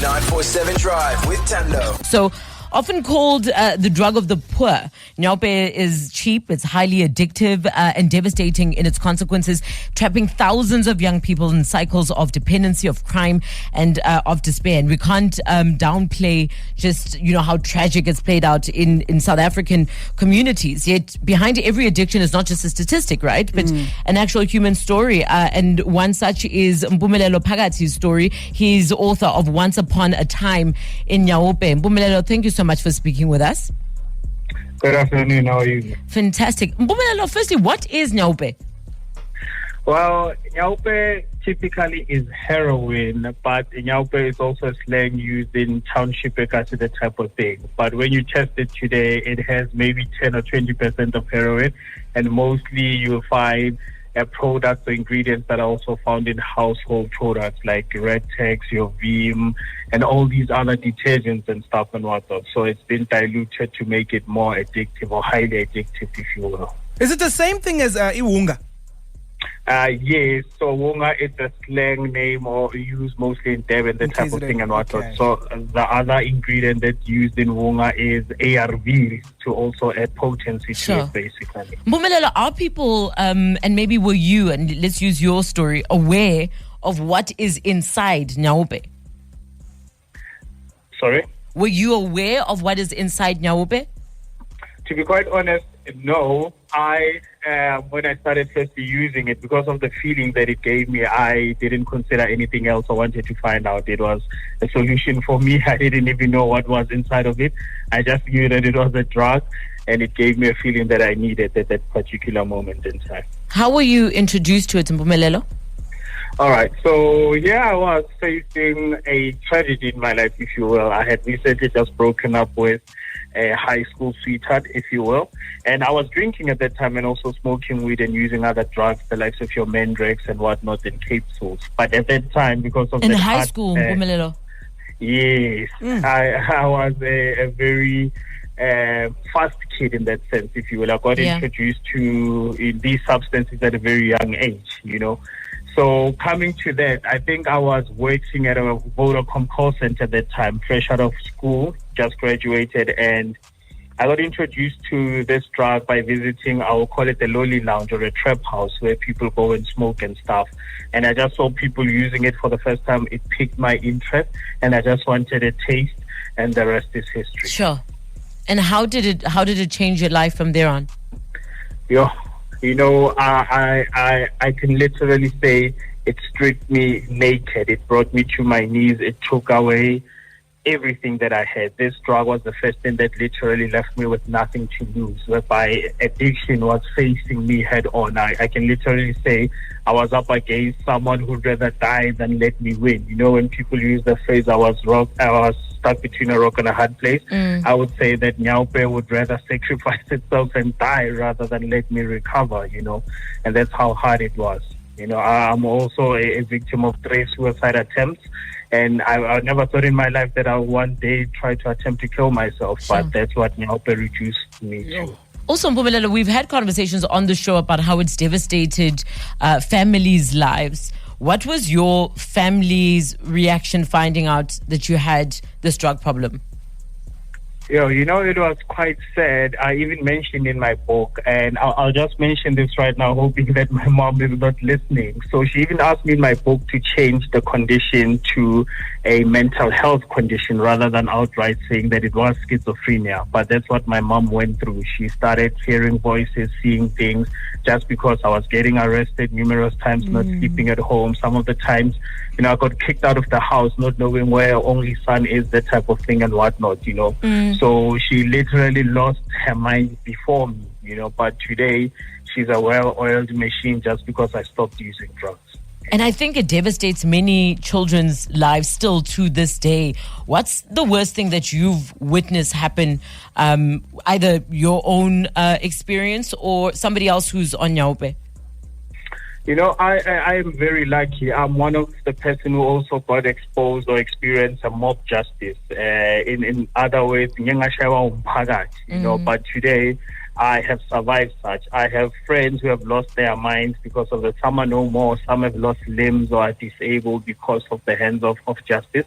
947 Drive with Thando. So, often called the drug of the poor, Nyaope is cheap, it's highly addictive and devastating in its consequences, trapping thousands of young people in cycles of dependency, of crime, and of despair. And we can't downplay just, how tragic it's played out in South African communities. Yet behind every addiction is not just a statistic, right? But an actual human story. And one such is Mpumelelo Phakathi's story. He's author of Once Upon a Time in Nyaope. Mpumelelo, thank you so much for speaking with us. Good afternoon, how are you? Fantastic. Mpumelelo, firstly, what is Nyaope? Well, Nyaope typically is heroin, but Nyaope is also slang used in township Phakathi, the type of thing. But when you test it today, it has maybe 10 or 20% of heroin, and mostly you'll find products or ingredients that are also found in household products like Redtex, your Vim, and all these other detergents and stuff and whatnot. So it's been diluted to make it more addictive or highly addictive, if you will. Is it the same thing as Iwunga? Yes, so Wunga is a slang name or used mostly in Devon, the type of thing and whatnot. Okay. So the other ingredient that's used in Wunga is ARV to also add potency to it, basically. Mpumelelo, are people, and maybe were you, and let's use your story, aware of what is inside Nyaope? Sorry? Were you aware of what is inside Nyaope? To be quite honest, no. When I started first using it, because of the feeling that it gave me, I didn't consider anything else. I wanted to find out. It was a solution for me. I didn't even know what was inside of it. I just knew that it was a drug, and it gave me a feeling that I needed at that particular moment in time. How were you introduced to it, Mpumelelo? All right. So, I was facing a tragedy in my life, if you will. I had recently just broken up with a high school sweetheart, if you will. And I was drinking at that time and also smoking weed and using other drugs, the likes of your Mandrex and whatnot, and capsules. But at that time, because of in high school, Mpumelelo? Yes. I was a very fast kid in that sense, if you will. I got introduced to these substances at a very young age, So coming to that, I think I was working at a Vodacom call center at that time, fresh out of school, just graduated, and I got introduced to this drug by visiting, I will call it the lolly lounge or a trap house where people go and smoke and stuff. And I just saw people using it for the first time. It piqued my interest, and I just wanted a taste, and the rest is history. Sure. And how did it change your life from there on? I can literally say it stripped me naked. It brought me to my knees. It took away everything that I had. This drug was the first thing that literally left me with nothing to lose, whereby addiction was facing me head on. I can literally say I was up against someone who'd rather die than let me win. When people use the phrase, I was stuck between a rock and a hard place, I would say that Nyaope would rather sacrifice itself and die rather than let me recover, and that's how hard it was. I'm also a victim of 3 suicide attempts, and I never thought in my life that I would one day try to attempt to kill myself, but that's what Nyaope reduced me to. Also, Mpumelelo, we've had conversations on the show about how it's devastated families' lives. What was your family's reaction finding out that you had this drug problem? It was quite sad. I even mentioned in my book, and I'll just mention this right now, hoping that my mom is not listening. So she even asked me in my book to change the condition to a mental health condition rather than outright saying that it was schizophrenia. But that's what my mom went through. She started hearing voices, seeing things, just because I was getting arrested numerous times, not sleeping at home. Some of the times, I got kicked out of the house, not knowing where her only son is, that type of thing and whatnot, So she literally lost her mind before me, but today she's a well-oiled machine just because I stopped using drugs. And I think it devastates many children's lives still to this day. What's the worst thing that you've witnessed happen, either your own experience or somebody else who's on Nyaope? I am very lucky. I'm one of the person who also got exposed or experienced a mob justice. In other ways, but today I have survived such. I have friends who have lost their minds because of the some are no more. Some have lost limbs or are disabled because of the hands of justice.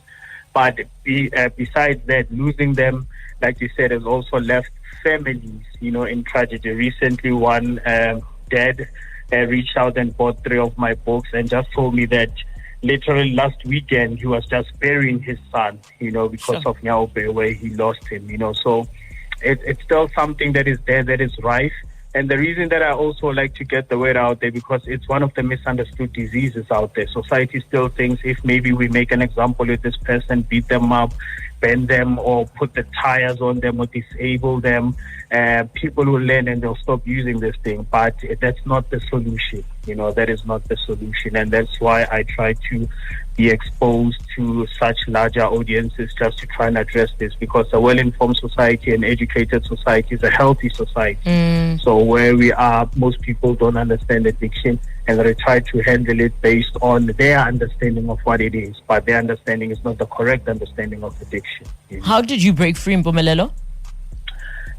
But besides that, losing them, like you said, has also left families, in tragedy. Recently, one dad reached out and bought 3 of my books and just told me that literally last weekend he was just burying his son, because of Nyaope, where he lost him, So it's still something that is there, that is rife. And the reason that I also like to get the word out there, because it's one of the misunderstood diseases out there. Society still thinks if maybe we make an example with this person, beat them up, bend them, or put the tires on them, or disable them, people will learn and they'll stop using this thing. But that's not the solution. That is not the solution. And that's why I try to be exposed to such larger audiences, just to try and address this, because a well-informed society and educated society is a healthy society. So where we are, most people don't understand addiction, and they try to handle it based on their understanding of what it is, but their understanding is not the correct understanding of addiction. How did you break free, Mpumelelo?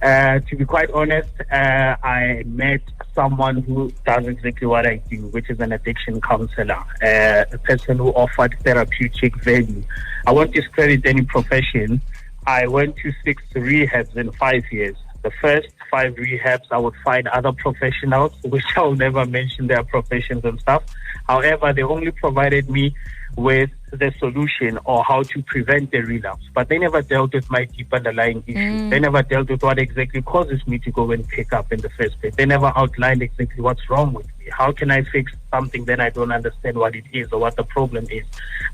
To be quite honest, I met someone who does exactly what I do, which is an addiction counselor, a person who offered therapeutic value. I won't discredit any profession. I went to 6 rehabs in 5 years. The first 5 rehabs, I would find other professionals, which I will never mention their professions and stuff. However, they only provided me with the solution or how to prevent the relapse, but they never dealt with my deep underlying issue. They never dealt with what exactly causes me to go and pick up in the first place. They never outlined exactly what's wrong with me. How can I fix something that I don't understand what it is or what the problem is?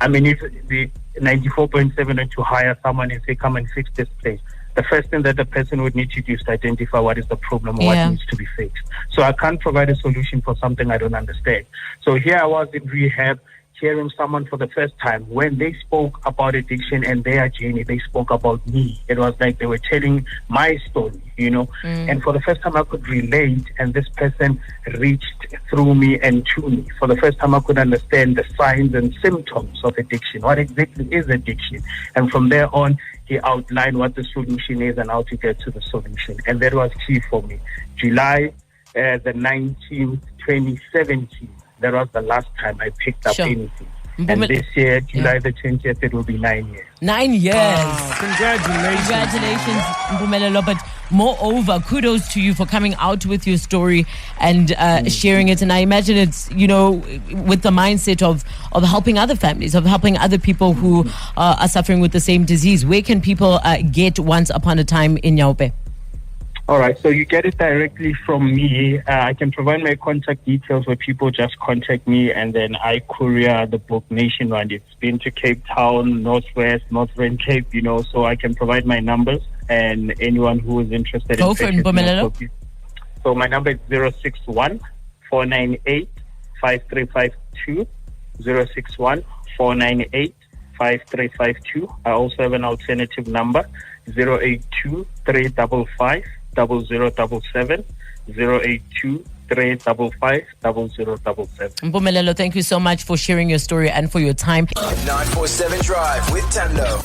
I mean, if the 94.7 to hire someone and say, come and fix this place, the first thing that the person would need to do is to identify what is the problem or what needs to be fixed. So I can't provide a solution for something I don't understand. So here I was in rehab, hearing someone for the first time. When they spoke about addiction and their journey, they spoke about me. It was like they were telling my story, And for the first time I could relate, and this person reached through me and to me. For the first time I could understand the signs and symptoms of addiction. What exactly is addiction? And from there on, he outlined what the solution is and how to get to the solution. And that was key for me. July the 19th, 2017. That was the last time I picked up anything. And this year, July the 20th, it will be 9 years. 9 years. Wow. Congratulations. Congratulations, Mpumelelo. But moreover, kudos to you for coming out with your story and sharing it. And I imagine it's, with the mindset of helping other families, of helping other people who are suffering with the same disease. Where can people get Once Upon a Time in Nyaope? All right, so you get it directly from me. I can provide my contact details where people just contact me, and then I courier the book nationwide. It's been to Cape Town, Northwest, Northern Cape, so I can provide my numbers, and anyone who is interested Go for it, Mpumelelo. So my number is 061-498-5352, 061-498-5352. I also have an alternative number, 082-355. 0077 082-355-0077. Mpumelelo, thank you so much for sharing your story and for your time. 947 Drive with Thando.